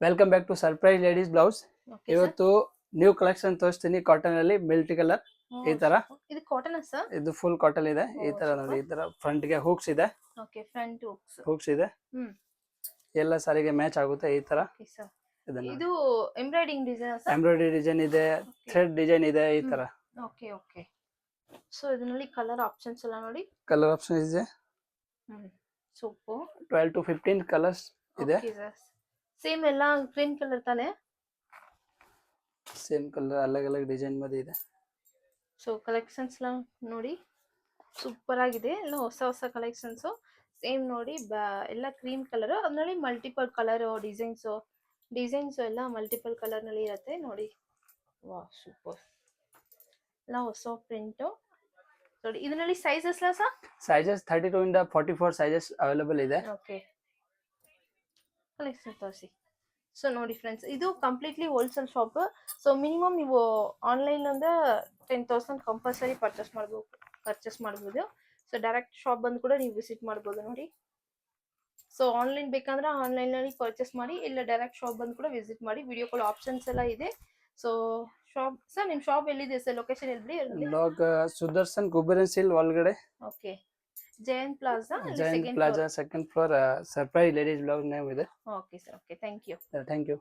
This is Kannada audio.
Welcome back to surprise ladies blouse. Okay sir. ಇವತ್ತು ನ್ಯೂ ಕಲೆಕ್ಷನ್ ತೋರಿಸ್ತೀನಿ ಕಾಟನ್ ಅಲ್ಲಿ ಮಿಲ್ಟಿ ಕಲರ್. ಈ ತರ ಇದು ಕಾಟನ್ ಸರ್? ಇದು ಫುಲ್ ಕಾಟನ್ ಇದೆ. ಈ ತರ ನೋಡಿ, ಈ ತರ ಫ್ರಂಟ್ ಗೆ ಹೂಕ್ಸ್ ಇದೆ. ಓಕೆ, ಫ್ರಂಟ್ ಹೂಕ್ಸ್ ಇದೆ. ಎಲ್ಲ ಸಾರಿಗೆ ಮ್ಯಾಚ್ ಆಗುತ್ತೆ ಈ ತರ. Okay sir. ಇದು embroidering design sir? Embroidery design ಇದೆ, ಥ್ರೆಡ್ ಡಿಸೈನ್ ಇದೆ ಈ ತರ. Okay okay. ಸೊ ಇದರಲ್ಲಿ ಕಲರ್ ಆಪ್ಷನ್ಸ್ ಎಲ್ಲ ನೋಡಿ. ಕಲರ್ ಆಪ್ಷನ್ ಇದೆ. ಸೂಪರ್. 12 to 15 ಕಲರ್ಸ್ ಇದೆ. Okay sir. ಸೇಮ್ ಎಲ್ಲ ಗ್ರೀನ್ ಕಲರ್ ತಾನೆ? ಸೇಮ್ ಕಲರ್, अलग अलग ಡಿಸೈನ್ मध्ये ಇದೆ. ಸೊ ಕಲೆಕ್ಷನ್ಸ್ ಎಲ್ಲ ನೋಡಿ, ಸೂಪರ್ ಆಗಿದೆ. ಎಲ್ಲ ಹೊಸ ಹೊಸ ಕಲೆಕ್ಷನ್ಸ್. ಸೇಮ್ ನೋಡಿ, ಎಲ್ಲ ಕ್ರೀಮ್ ಕಲರ್, ಅದರಲ್ಲಿ ಮಲ್ಟಿಪಲ್ ಕಲರ್ ಡಿಸೈನ್ಸ್ ಎಲ್ಲ ಮಲ್ಟಿಪಲ್ ಕಲರ್ ನಲ್ಲಿ ಇರುತ್ತೆ ನೋಡಿ. ವಾ ಸೂಪರ್. ಎಲ್ಲ ಹೊಸ ಪ್ರಿಂಟ್ ನೋಡಿ. ಇದರಲ್ಲಿ ಸೈಜಸ್ ಎಲ್ಲ ಸರ್? ಸೈಜಸ್ 32 ಇಂದ 44 ಸೈಜಸ್ ಅವೈಲೇಬಲ್ ಇದೆ. ಓಕೆ, ಕಲೆಕ್ಷನ್ ತೋರಿಸಿ. ಸೊ ನೋಡಿ ಫ್ರೆಂಡ್ಸ್, ಇದು completely wholesale shop. So minimum ನೀವು ಆನ್ಲೈನ್ ಅಂದ್ರೆ 10,000 ಕಂಪಲ್ಸರಿ ಪರ್ಚೇಸ್ ಮಾಡ್ಬೋದು. ಸೊ ಡೈರೆಕ್ಟ್ ಶಾಪ್ ಬಂದು ಕೂಡ ನೀವು ವಿಸಿಟ್ ಮಾಡ್ಬೋದು ನೋಡಿ. ಸೊ ಆನ್ಲೈನ್ ಬೇಕಂದ್ರೆ ಆನ್ಲೈನ್ ನಲ್ಲಿ ಪರ್ಚೇಸ್ ಮಾಡಿ, ಇಲ್ಲ ಡೈರೆಕ್ಟ್ ಶಾಪ್ ಬಂದು ಕೂಡ ವಿಸಿಟ್ ಮಾಡಿ. ವಿಡಿಯೋ ಕಾಲ್ ಆಪ್ಷನ್ಸ್ ಎಲ್ಲ ಇದೆ. ಸೊ ಶಾಪ್ ಸರ್, ನಿಮ್ ಶಾಪ್ ಎಲ್ಲಿದೆ ಸರ್? ಲೊಕೇಶನ್ ಎಲ್ಲಿ? ಲೋಗ ಸುದರ್ಶನ್ ಕುಬೇರನ್ ಸಿಲ್ ಒಳಗಡೆ. Okay, Jayanth plaza second floor surprise ladies blouse name ಇದೆ. Okay sir. Okay, thank you. Thank you.